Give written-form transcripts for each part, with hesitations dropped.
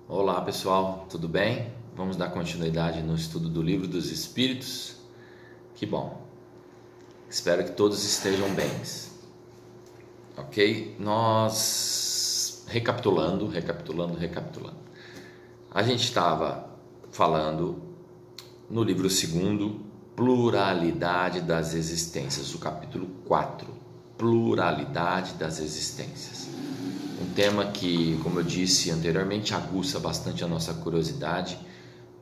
Olá pessoal, tudo bem? Vamos dar continuidade no estudo do Livro dos Espíritos. Que bom, espero que todos estejam bem. Ok? Nós, recapitulando. A gente estava falando no livro 2º, Pluralidade das Existências, o capítulo 4, Pluralidade das Existências. Um tema que, como eu disse anteriormente, aguça bastante a nossa curiosidade,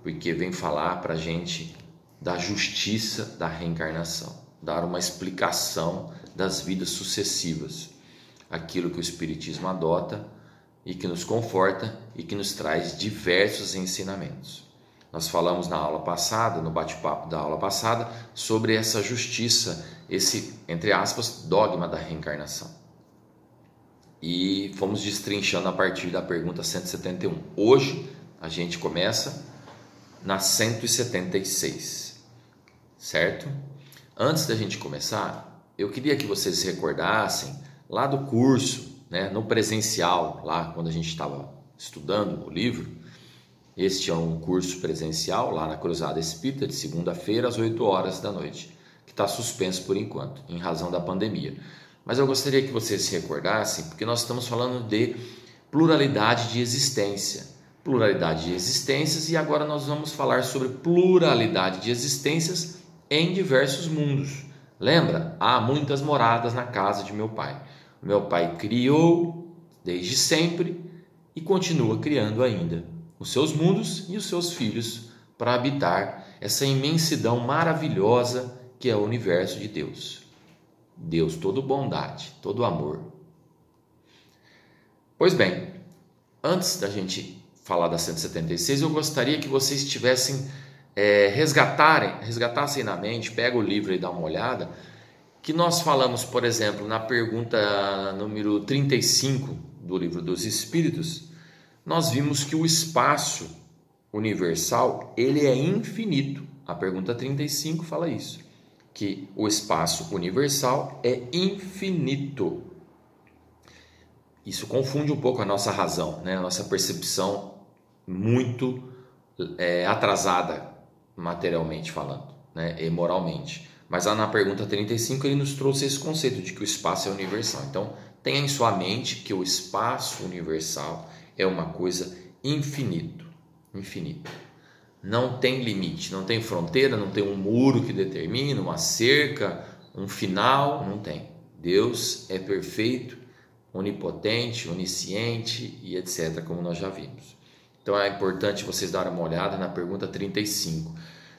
porque vem falar para a gente da justiça da reencarnação, dar uma explicação das vidas sucessivas, aquilo que o Espiritismo adota e que nos conforta e que nos traz diversos ensinamentos. Nós falamos na aula passada, no bate-papo da aula passada, sobre essa justiça, esse, entre aspas, dogma da reencarnação. E fomos destrinchando a partir da pergunta 171. Hoje a gente começa na 176, certo? Antes da gente começar, eu queria que vocês se recordassem lá do curso, né, no presencial, lá quando a gente estava estudando o livro. Este é um curso presencial lá na Cruzada Espírita, de segunda-feira às 8 horas da noite, que está suspenso por enquanto, em razão da pandemia. Mas eu gostaria que vocês se recordassem, porque nós estamos falando de pluralidade de existência, pluralidade de existências, e agora nós vamos falar sobre pluralidade de existências em diversos mundos. Lembra? Há muitas moradas na casa de meu pai. Meu pai criou desde sempre e continua criando ainda os seus mundos e os seus filhos para habitar essa imensidão maravilhosa que é o universo de Deus. Deus, todo bondade, todo amor. Pois bem, antes da gente falar da 176, eu gostaria que vocês tivessem, resgatassem na mente, pega o livro e dá uma olhada, que nós falamos, por exemplo, na pergunta número 35 do Livro dos Espíritos, nós vimos que o espaço universal, ele é infinito. A pergunta 35 fala isso, que o espaço universal é infinito. Isso confunde um pouco a nossa razão, né? A nossa percepção muito atrasada, materialmente falando, né? E moralmente. Mas lá na pergunta 35 ele nos trouxe esse conceito de que o espaço é universal. Então tenha em sua mente que o espaço universal é uma coisa infinito. Não tem limite, não tem fronteira, não tem um muro que determina, uma cerca, um final, não tem. Deus é perfeito, onipotente, onisciente e etc., como nós já vimos. Então é importante vocês darem uma olhada na pergunta 35.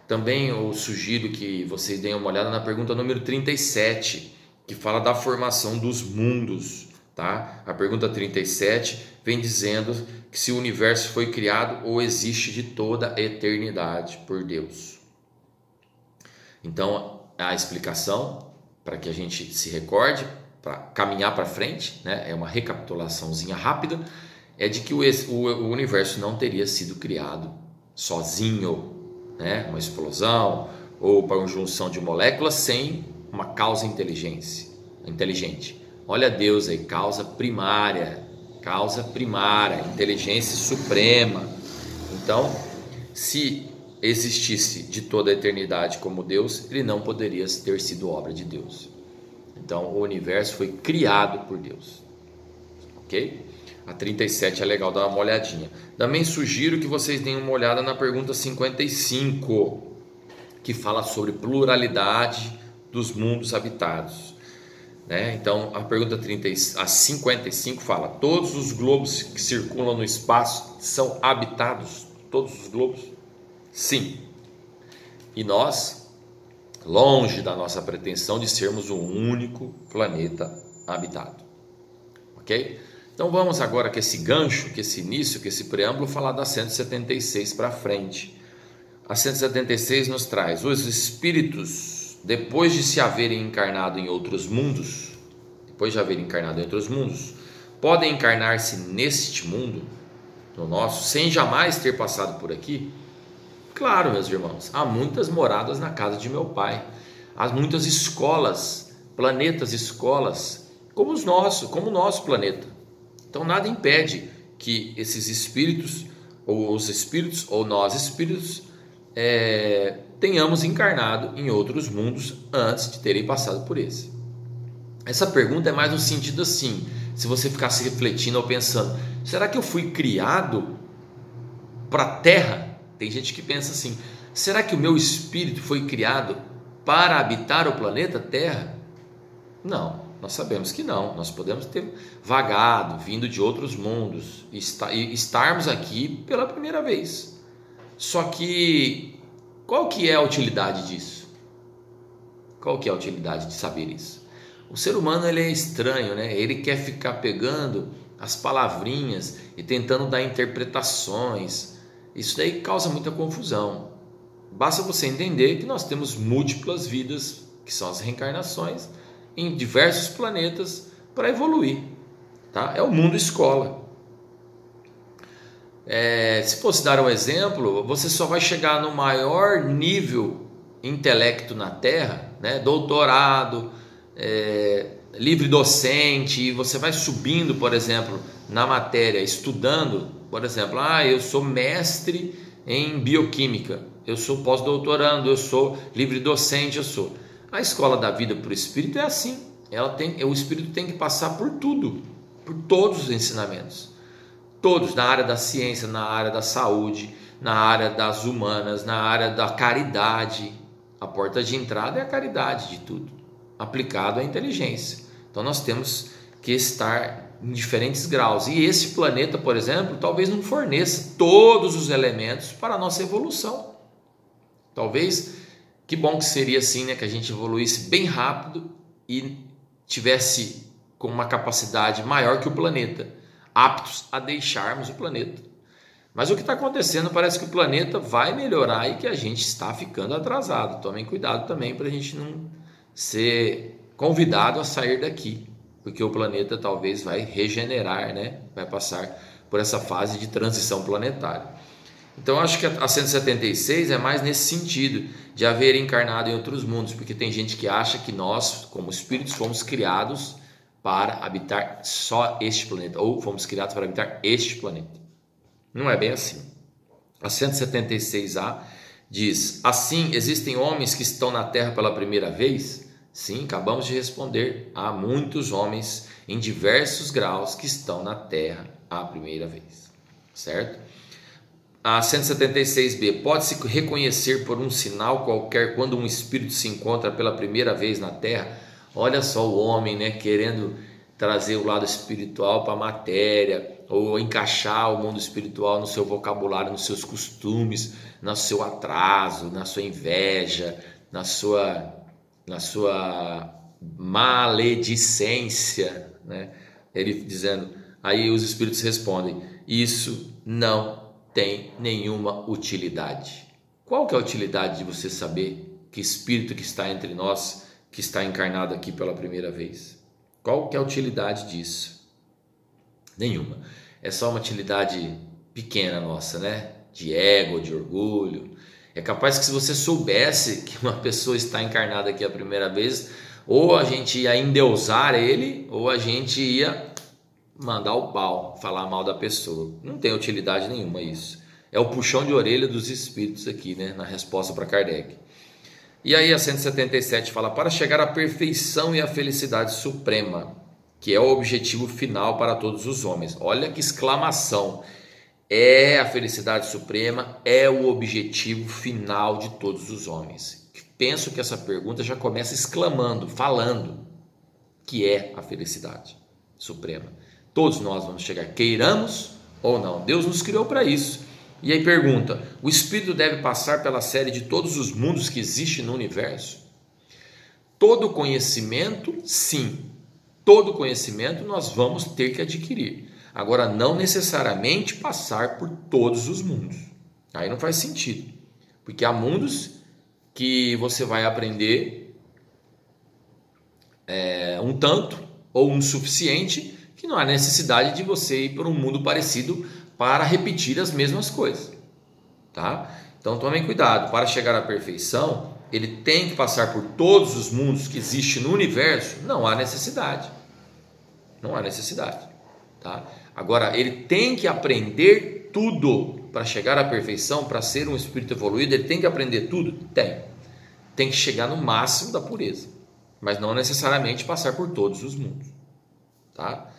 Também eu sugiro que vocês deem uma olhada na pergunta número 37, que fala da formação dos mundos. Tá? A pergunta 37 vem dizendo que se o universo foi criado ou existe de toda a eternidade por Deus. Então, a explicação, para que a gente se recorde, para caminhar para frente, né? É uma recapitulaçãozinha rápida, é de que o universo não teria sido criado sozinho, né? Uma explosão ou para uma junção de moléculas sem uma causa inteligente. Olha Deus aí, causa primária, inteligência suprema. Então, se existisse de toda a eternidade como Deus, ele não poderia ter sido obra de Deus. Então, o universo foi criado por Deus. Ok? A 37 é legal dar uma olhadinha. Também sugiro que vocês deem uma olhada na pergunta 55, que fala sobre pluralidade dos mundos habitados. Então a pergunta 55 fala: todos os globos que circulam no espaço são habitados? Todos os globos? Sim. E nós, longe da nossa pretensão de sermos o único planeta habitado. Ok? Então vamos agora com esse gancho, com esse início, com esse preâmbulo, falar da 176 para frente. A 176 nos traz: os espíritos, depois de se haverem encarnado em outros mundos, podem encarnar-se neste mundo, no nosso, sem jamais ter passado por aqui? Claro, meus irmãos, há muitas moradas na casa de meu pai, há muitas escolas, planetas escolas, como o nosso planeta. Então nada impede que esses espíritos ou os espíritos, ou nós espíritos, tenhamos encarnado em outros mundos antes de terem passado por esse. Essa pergunta é mais no sentido assim, se você ficasse refletindo ou pensando, será que eu fui criado para a Terra? Tem gente que pensa assim, será que o meu espírito foi criado para habitar o planeta Terra? Não, nós sabemos que não. Nós podemos ter vagado, vindo de outros mundos e estarmos aqui pela primeira vez. Só que qual que é a utilidade disso? Qual que é a utilidade de saber isso? O ser humano ele é estranho, né? Ele quer ficar pegando as palavrinhas e tentando dar interpretações. Isso daí causa muita confusão. Basta você entender que nós temos múltiplas vidas, que são as reencarnações, em diversos planetas para evoluir, tá? É o mundo escola. Se fosse dar um exemplo, você só vai chegar no maior nível intelecto na Terra, né? Doutorado, livre docente, e você vai subindo, por exemplo, na matéria, estudando, por exemplo, eu sou mestre em bioquímica, eu sou pós-doutorando, eu sou livre docente, eu sou. A escola da vida para o espírito é assim, o espírito tem que passar por tudo, por todos os ensinamentos, todos, na área da ciência, na área da saúde, na área das humanas, na área da caridade. A porta de entrada é a caridade de tudo, aplicado à inteligência. Então nós temos que estar em diferentes graus, e esse planeta, por exemplo, talvez não forneça todos os elementos para a nossa evolução. Talvez, que bom que seria assim, né, que a gente evoluísse bem rápido e tivesse com uma capacidade maior que o planeta, aptos a deixarmos o planeta. Mas o que está acontecendo, parece que o planeta vai melhorar e que a gente está ficando atrasado. Tomem cuidado também para a gente não ser convidado a sair daqui, porque o planeta talvez vai regenerar, né? Vai passar por essa fase de transição planetária. Então acho que a 176 é mais nesse sentido, de haver encarnado em outros mundos, porque tem gente que acha que nós, como espíritos, fomos criados para habitar só este planeta, ou fomos criados para habitar este planeta. Não é bem assim. A 176A diz: assim, existem homens que estão na Terra pela primeira vez? Sim, acabamos de responder. Há muitos homens em diversos graus que estão na Terra a primeira vez, certo? A 176B, pode-se reconhecer por um sinal qualquer quando um espírito se encontra pela primeira vez na Terra? Olha só o homem, né, querendo trazer o lado espiritual para a matéria, ou encaixar o mundo espiritual no seu vocabulário, nos seus costumes, no seu atraso, na sua inveja, na sua maledicência, né? Ele dizendo, aí os espíritos respondem, isso não tem nenhuma utilidade. Qual que é a utilidade de você saber que espírito que está entre nós, que está encarnado aqui pela primeira vez? Qual que é a utilidade disso? Nenhuma. É só uma utilidade pequena nossa, né? De ego, de orgulho. É capaz que se você soubesse que uma pessoa está encarnada aqui a primeira vez, ou a gente ia endeusar ele, ou a gente ia mandar o pau, falar mal da pessoa. Não tem utilidade nenhuma isso. É o puxão de orelha dos espíritos aqui, né? Na resposta para Kardec. E aí a 177 fala, para chegar à perfeição e à felicidade suprema, que é o objetivo final para todos os homens. Olha que exclamação! É a felicidade suprema, é o objetivo final de todos os homens. Penso que essa pergunta já começa exclamando, falando que é a felicidade suprema. Todos nós vamos chegar, queiramos ou não. Deus nos criou para isso. E aí pergunta, o espírito deve passar pela série de todos os mundos que existem no universo? Todo conhecimento, sim. Todo conhecimento nós vamos ter que adquirir. Agora, não necessariamente passar por todos os mundos. Aí não faz sentido. Porque há mundos que você vai aprender um tanto ou um suficiente, que não há necessidade de você ir para um mundo parecido para repetir as mesmas coisas. Tá? Então tomem cuidado. Para chegar à perfeição, ele tem que passar por todos os mundos que existem no universo? Não há necessidade. Não há necessidade. Tá? Agora, ele tem que aprender tudo. para chegar à perfeição, para ser um espírito evoluído, ele tem que aprender tudo? Tem que chegar no máximo da pureza, mas não necessariamente passar por todos os mundos, tá?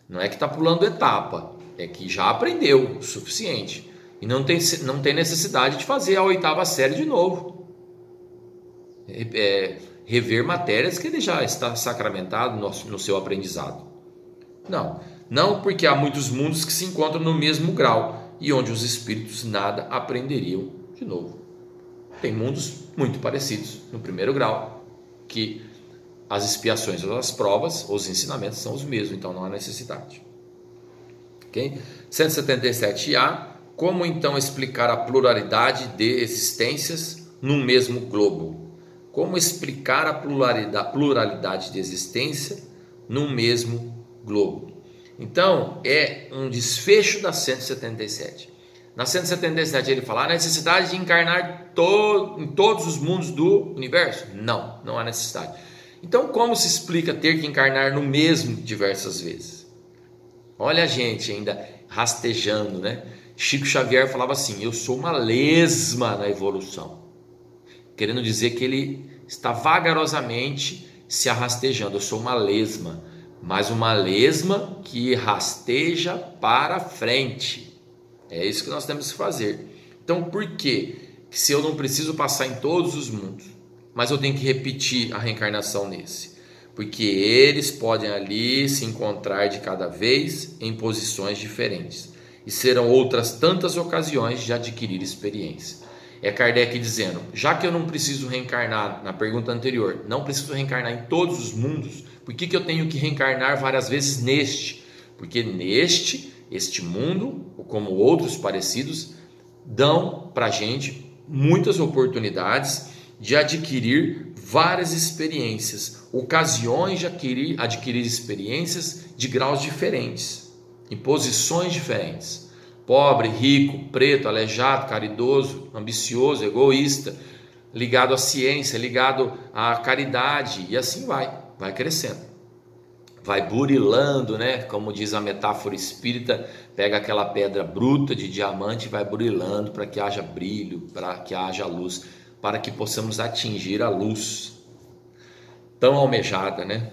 Não é que está pulando etapa, é que já aprendeu o suficiente e não tem necessidade de fazer a 8ª série de novo, rever matérias que ele já está sacramentado no seu aprendizado. Não porque há muitos mundos que se encontram no mesmo grau e onde os espíritos nada aprenderiam de novo. Tem mundos muito parecidos no primeiro grau, que as expiações ou as provas, os ensinamentos são os mesmos, então não há necessidade. Ok? 177A. Como então explicar a pluralidade de existências num mesmo globo? Como explicar a pluralidade de existência num mesmo globo? Então, é um desfecho da 177. Na 177 ele fala a necessidade de encarnar em todos os mundos do universo? Não há necessidade. Então, como se explica ter que encarnar no mesmo diversas vezes? Olha a gente ainda rastejando, né? Chico Xavier falava assim: eu sou uma lesma na evolução, querendo dizer que ele está vagarosamente se arrastejando. Eu sou uma lesma, mas uma lesma que rasteja para frente. É isso que nós temos que fazer. Então, por que se eu não preciso passar em todos os mundos, mas eu tenho que repetir a reencarnação nesse? Porque eles podem ali se encontrar de cada vez em posições diferentes, e serão outras tantas ocasiões de adquirir experiência. É Kardec dizendo: já que eu não preciso reencarnar, na pergunta anterior, não preciso reencarnar em todos os mundos, por que eu tenho que reencarnar várias vezes neste? Porque este mundo, como outros parecidos, dão para a gente muitas oportunidades de adquirir várias experiências, ocasiões de adquirir experiências de graus diferentes, em posições diferentes. Pobre, rico, preto, aleijado, caridoso, ambicioso, egoísta, ligado à ciência, ligado à caridade, e assim vai crescendo, vai burilando, né? Como diz a metáfora espírita, pega aquela pedra bruta de diamante e vai burilando para que haja brilho, para que haja luz, para que possamos atingir a luz tão almejada, né?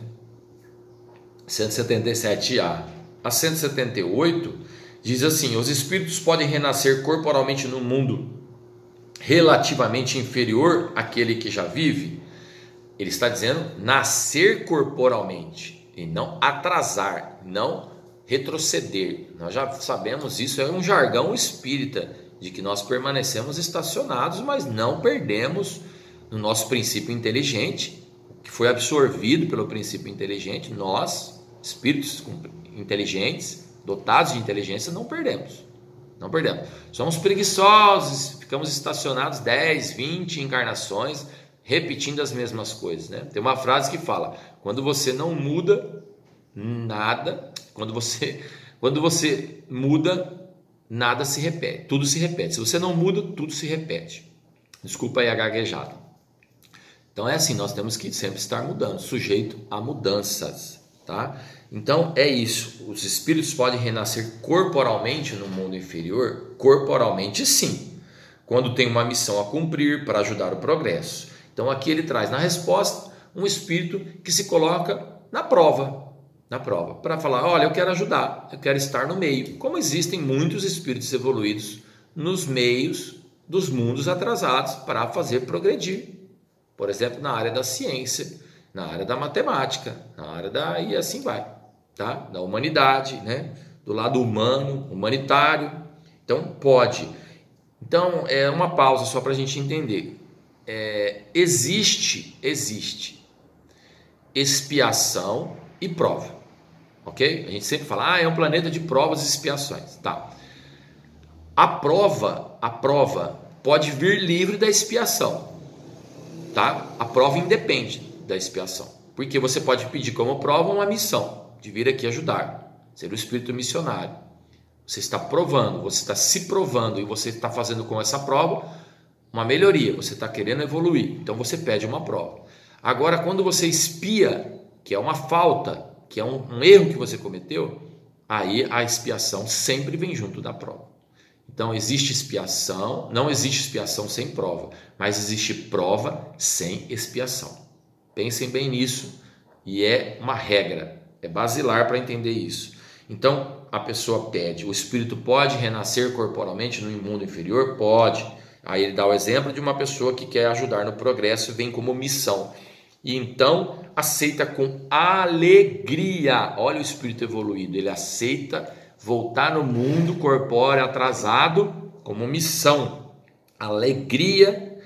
177A. A 178 diz assim: os espíritos podem renascer corporalmente no mundo relativamente inferior àquele que já vive. Ele está dizendo nascer corporalmente e não atrasar, não retroceder. Nós já sabemos isso, é um jargão espírita, de que nós permanecemos estacionados, mas não perdemos no nosso princípio inteligente, que foi absorvido pelo princípio inteligente. Nós, espíritos inteligentes, dotados de inteligência, não perdemos. Somos preguiçosos, ficamos estacionados 10, 20 encarnações, repetindo as mesmas coisas, né? Tem uma frase que fala: quando você não muda nada, quando você muda, nada se repete, tudo se repete. Se você não muda, tudo se repete. Desculpa aí a gaguejada. Então é assim, nós temos que sempre estar mudando, sujeito a mudanças, tá? Então é isso, os espíritos podem renascer corporalmente no mundo inferior? Corporalmente sim, quando tem uma missão a cumprir para ajudar o progresso. Então aqui ele traz na resposta um espírito que se coloca na prova, para falar: olha, eu quero ajudar, eu quero estar no meio. Como existem muitos espíritos evoluídos nos meios dos mundos atrasados para fazer progredir, por exemplo, na área da ciência, na área da matemática, na área e assim vai, tá? Da humanidade, né? Do lado humano, humanitário. Então pode. Então é uma pausa só para a gente entender. Existe expiação e prova, ok? A gente sempre fala: é um planeta de provas e expiações, tá? A prova pode vir livre da expiação, tá? A prova independe da expiação, porque você pode pedir como prova uma missão de vir aqui ajudar, ser o espírito missionário. Você está provando, você está se provando, e você está fazendo com essa prova uma melhoria, você está querendo evoluir, então você pede uma prova. Agora, quando você expia, que é uma falta, que é um erro que você cometeu, aí a expiação sempre vem junto da prova. Então existe expiação, não existe expiação sem prova, mas existe prova sem expiação. Pensem bem nisso, e é uma regra, é basilar para entender isso. Então a pessoa pede, o espírito pode renascer corporalmente no mundo inferior? Pode. Aí ele dá o exemplo de uma pessoa que quer ajudar no progresso e vem como missão. E então aceita com alegria. Olha o espírito evoluído, ele aceita voltar no mundo corpóreo atrasado como missão. Alegria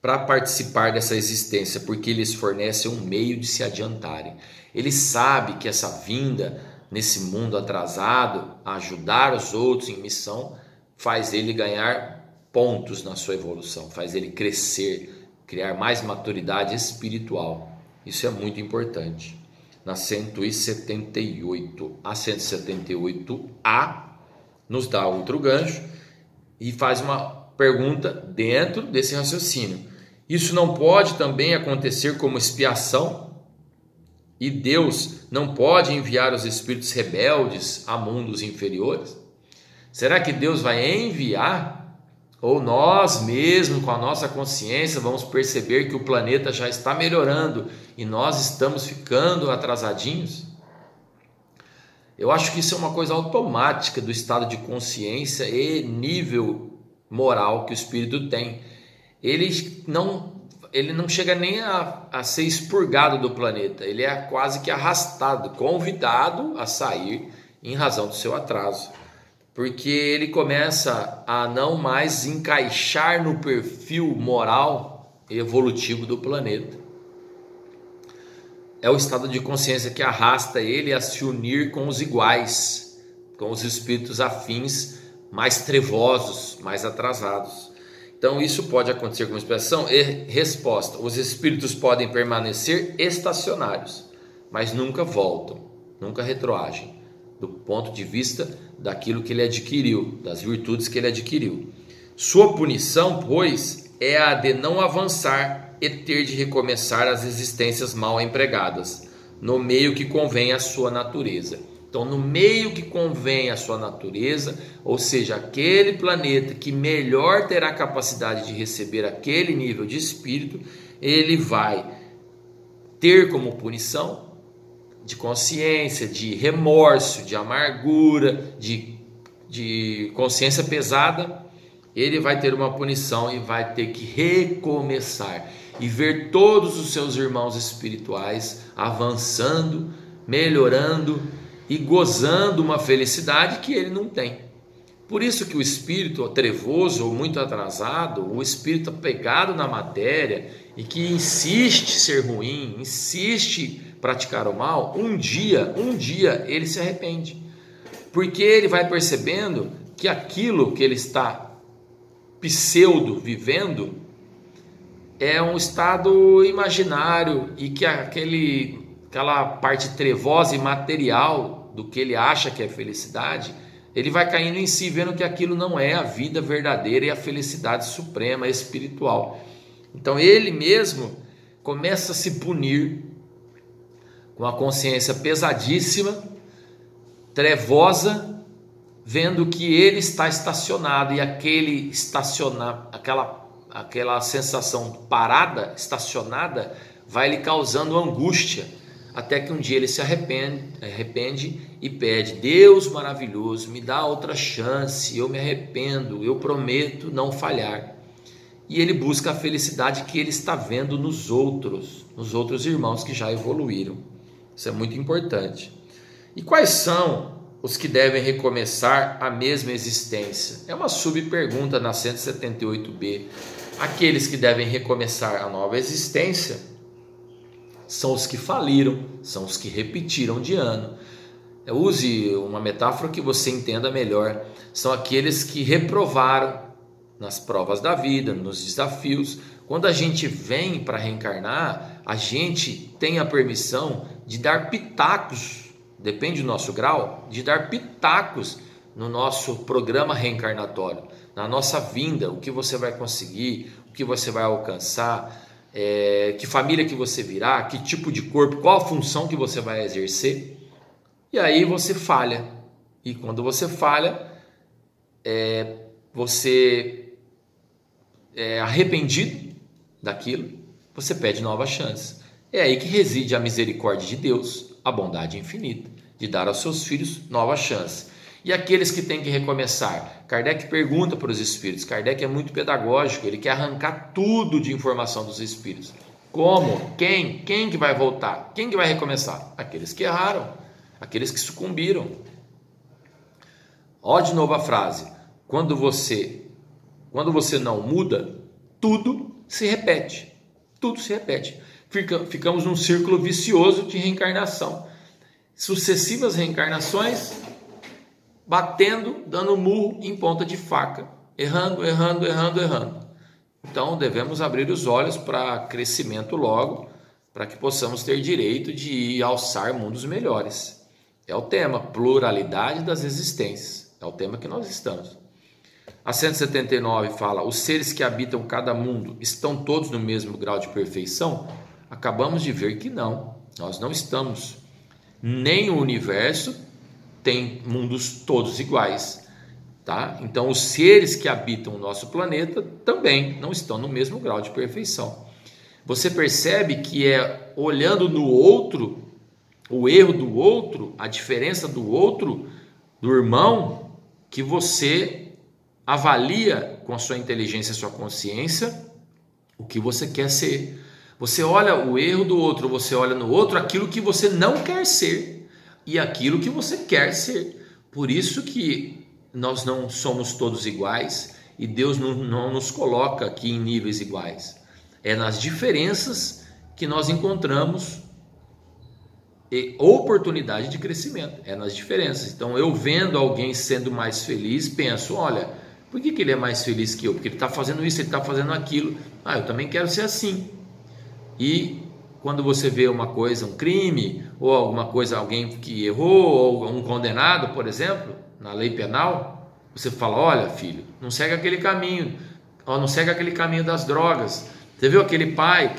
para participar dessa existência, porque eles fornecem um meio de se adiantarem. Ele sabe que essa vinda nesse mundo atrasado, a ajudar os outros em missão, faz ele ganhar pontos na sua evolução, faz ele crescer, criar mais maturidade espiritual. Isso é muito importante. Na 178, a 178A nos dá outro gancho e faz uma pergunta dentro desse raciocínio. Isso não pode também acontecer como expiação? E Deus não pode enviar os espíritos rebeldes a mundos inferiores? Será que Deus vai enviar? Ou nós mesmos, com a nossa consciência, vamos perceber que o planeta já está melhorando e nós estamos ficando atrasadinhos? Eu acho que isso é uma coisa automática do estado de consciência e nível moral que o espírito tem. Ele não chega nem a ser expurgado do planeta, ele é quase que arrastado, convidado a sair em razão do seu atraso. Porque ele começa a não mais encaixar no perfil moral e evolutivo do planeta. É o estado de consciência que arrasta ele a se unir com os iguais, com os espíritos afins, mais trevosos, mais atrasados. Então isso pode acontecer como expressão e resposta. Os espíritos podem permanecer estacionários, mas nunca voltam, nunca retroagem, do ponto de vista daquilo que ele adquiriu, das virtudes que ele adquiriu. Sua punição, pois, é a de não avançar e ter de recomeçar as existências mal empregadas, no meio que convém à sua natureza. Então, no meio que convém à sua natureza, ou seja, aquele planeta que melhor terá capacidade de receber aquele nível de espírito, ele vai ter como punição de consciência, de remorso, de amargura, de consciência pesada. Ele vai ter uma punição e vai ter que recomeçar e ver todos os seus irmãos espirituais avançando, melhorando e gozando uma felicidade que ele não tem. Por isso que o espírito trevoso ou muito atrasado, o espírito apegado na matéria e que insiste ser ruim, insiste praticar o mal, um dia ele se arrepende, porque ele vai percebendo que aquilo que ele está pseudo vivendo é um estado imaginário e que aquela parte trevosa e material do que ele acha que é felicidade, ele vai caindo em si, vendo que aquilo não é a vida verdadeira e a felicidade suprema espiritual. Então ele mesmo começa a se punir com a consciência pesadíssima, trevosa, vendo que ele está estacionado e aquela sensação parada, estacionada, vai lhe causando angústia, até que um dia ele se arrepende e pede: Deus maravilhoso, me dá outra chance, eu me arrependo, eu prometo não falhar. E ele busca a felicidade que ele está vendo nos outros irmãos que já evoluíram. Isso é muito importante. E quais são os que devem recomeçar a mesma existência? É uma subpergunta na 178b. Aqueles que devem recomeçar a nova existência são os que faliram, são os que repetiram de ano. Use uma metáfora que você entenda melhor. São aqueles que reprovaram nas provas da vida, nos desafios. Quando a gente vem para reencarnar, a gente tem a permissão de dar pitacos, depende do nosso grau, de dar pitacos no nosso programa reencarnatório, na nossa vinda, o que você vai conseguir, o que você vai alcançar, que família que você virá, que tipo de corpo, qual a função que você vai exercer. E aí você falha. E quando você falha, você é arrependido daquilo, você pede nova chance. É aí que reside a misericórdia de Deus, a bondade infinita, de dar aos seus filhos nova chance. E aqueles que têm que recomeçar? Kardec pergunta para os espíritos. Kardec é muito pedagógico, ele quer arrancar tudo de informação dos espíritos. Como? Quem? Quem que vai voltar? Quem que vai recomeçar? Aqueles que erraram, aqueles que sucumbiram. Ó, de novo a frase: quando você não muda, tudo se repete. Tudo se repete. Ficamos num círculo vicioso de reencarnação. Sucessivas reencarnações, batendo, dando murro em ponta de faca, errando. Então devemos abrir os olhos para crescimento logo, para que possamos ter direito de alçar mundos melhores. É o tema, pluralidade das existências. É o tema que nós estamos. A 179 fala: os seres que habitam cada mundo estão todos no mesmo grau de perfeição? Acabamos de ver que não. Nós não estamos. Nem o universo tem mundos todos iguais, tá? Então os seres que habitam o nosso planeta também não estão no mesmo grau de perfeição. Você percebe que é olhando no outro, o erro do outro, a diferença do outro, do irmão, que você avalia com a sua inteligência e sua consciência o que você quer ser. Você olha o erro do outro, você olha no outro aquilo que você não quer ser e aquilo que você quer ser. Por isso que nós não somos todos iguais e Deus não nos coloca aqui em níveis iguais. É nas diferenças que nós encontramos oportunidade de crescimento. É nas diferenças. Então eu vendo alguém sendo mais feliz, penso: olha, por que ele é mais feliz que eu? Porque ele está fazendo isso, ele está fazendo aquilo. Eu também quero ser assim. E quando você vê uma coisa, um crime, ou alguma coisa, alguém que errou, ou um condenado, por exemplo, na lei penal, você fala: olha, filho, não segue aquele caminho, não segue aquele caminho das drogas. Você viu aquele pai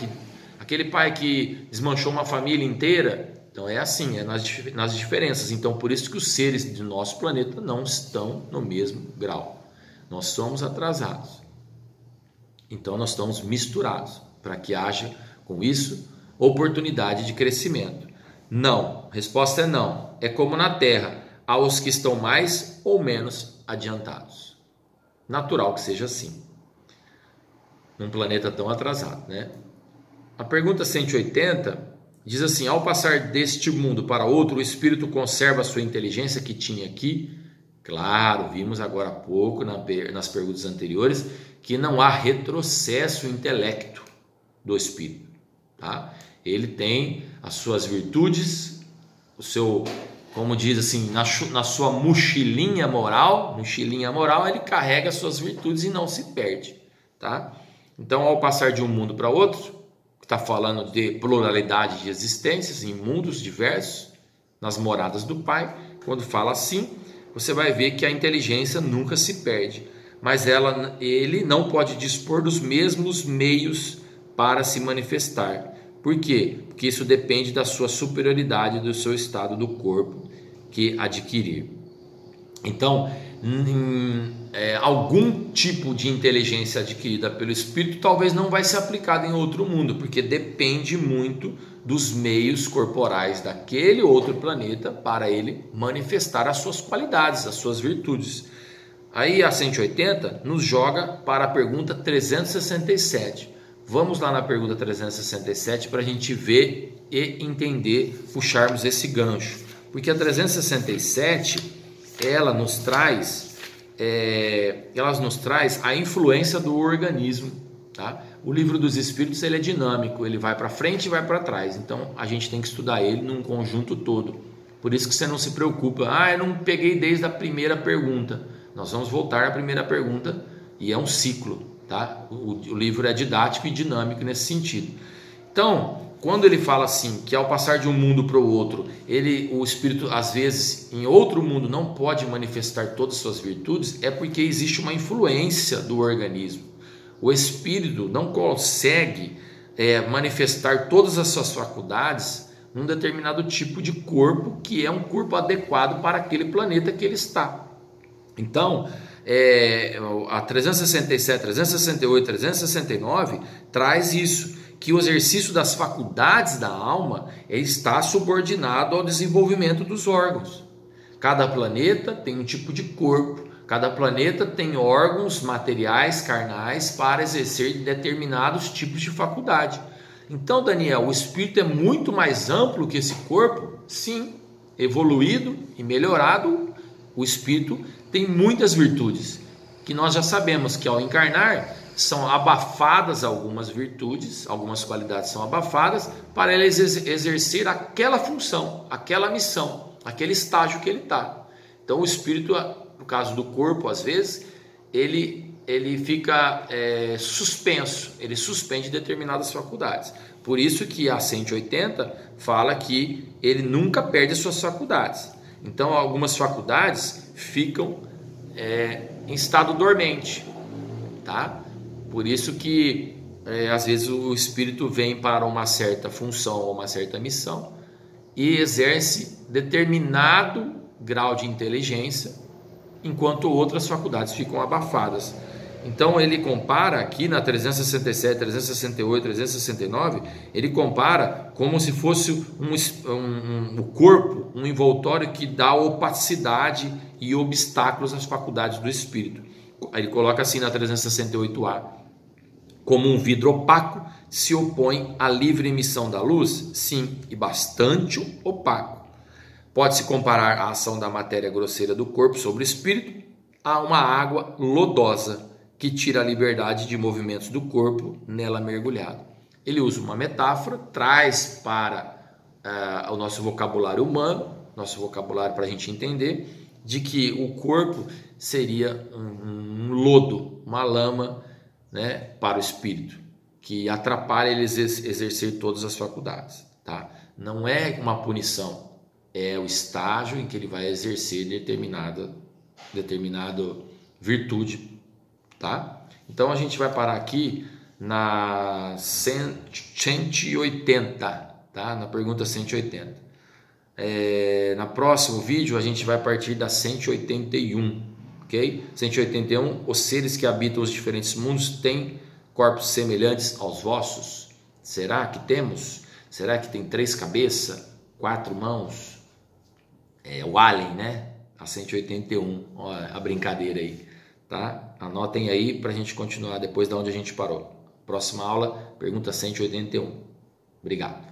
que desmanchou uma família inteira? Então é assim, é nas diferenças. Então por isso que os seres do nosso planeta não estão no mesmo grau. Nós somos atrasados. Então nós estamos misturados, para que haja com isso oportunidade de crescimento. Não, resposta é não. É como na Terra, há os que estão mais ou menos adiantados. Natural que seja assim, num planeta tão atrasado, né? A pergunta 180 diz assim: ao passar deste mundo para outro, o espírito conserva a sua inteligência que tinha aqui? Claro, vimos agora há pouco nas perguntas anteriores que não há retrocesso no intelecto do espírito, tá? Ele tem as suas virtudes, o seu, como diz assim, na sua mochilinha moral, ele carrega as suas virtudes e não se perde, tá? Então, ao passar de um mundo para outro, está falando de pluralidade de existências em mundos diversos, nas moradas do Pai. Quando fala assim, você vai ver que a inteligência nunca se perde, mas ele não pode dispor dos mesmos meios para se manifestar. Por quê? Porque isso depende da sua superioridade, do seu estado do corpo que adquirir. Então, algum tipo de inteligência adquirida pelo espírito talvez não vai ser aplicada em outro mundo, porque depende muito dos meios corporais daquele outro planeta para ele manifestar as suas qualidades, as suas virtudes. Aí a 180 nos joga para a pergunta 367. Vamos lá na pergunta 367 para a gente ver e entender, puxarmos esse gancho. Porque a 367, ela nos traz a influência do organismo, tá? O livro dos Espíritos, ele é dinâmico, ele vai para frente e vai para trás. Então a gente tem que estudar ele num conjunto todo. Por isso que você não se preocupa: eu não peguei desde a primeira pergunta. Nós vamos voltar à primeira pergunta e é um ciclo, tá? O livro é didático e dinâmico nesse sentido. Então, quando ele fala assim, que ao passar de um mundo para o outro, o espírito, às vezes, em outro mundo não pode manifestar todas as suas virtudes, é porque existe uma influência do organismo. O espírito não consegue manifestar todas as suas faculdades num determinado tipo de corpo, que é um corpo adequado para aquele planeta que ele está. Então, a 367, 368, 369 traz isso, que o exercício das faculdades da alma está subordinado ao desenvolvimento dos órgãos. Cada planeta tem um tipo de corpo, cada planeta tem órgãos materiais, carnais, para exercer determinados tipos de faculdade. Então, Daniel, o espírito é muito mais amplo que esse corpo? Sim, evoluído e melhorado, o espírito tem muitas virtudes, que nós já sabemos que ao encarnar são abafadas algumas virtudes, algumas qualidades são abafadas para ele exercer aquela função, aquela missão, aquele estágio que ele está. Então o espírito, no caso do corpo, às vezes, ele fica suspenso, ele suspende determinadas faculdades. Por isso que a 180 fala que ele nunca perde as suas faculdades. Então algumas faculdades ficam em estado dormente, tá? Por isso que às vezes o espírito vem para uma certa função ou uma certa missão e exerce determinado grau de inteligência, enquanto outras faculdades ficam abafadas. Então ele compara aqui na 367, 368, 369, ele compara como se fosse o corpo, um envoltório que dá opacidade e obstáculos às faculdades do espírito. Ele coloca assim na 368A: como um vidro opaco se opõe à livre emissão da luz? Sim, e bastante opaco. Pode-se comparar a ação da matéria grosseira do corpo sobre o espírito a uma água lodosa que tira a liberdade de movimentos do corpo nela mergulhado. Ele usa uma metáfora, traz para o nosso vocabulário humano, nosso vocabulário para a gente entender, de que o corpo seria um lodo, uma lama, né, para o espírito, que atrapalha ele exercer todas as faculdades, tá? Não é uma punição, é o estágio em que ele vai exercer determinada virtude, tá? Então a gente vai parar aqui na 180, tá? Na pergunta 180. No próximo vídeo a gente vai partir da 181, ok? 181, os seres que habitam os diferentes mundos têm corpos semelhantes aos vossos? Será que temos? Será que tem 3 cabeças, 4 mãos? O Alien, né? A 181, ó, a brincadeira aí, tá? Anotem aí para a gente continuar depois de onde a gente parou. Próxima aula, pergunta 181. Obrigado.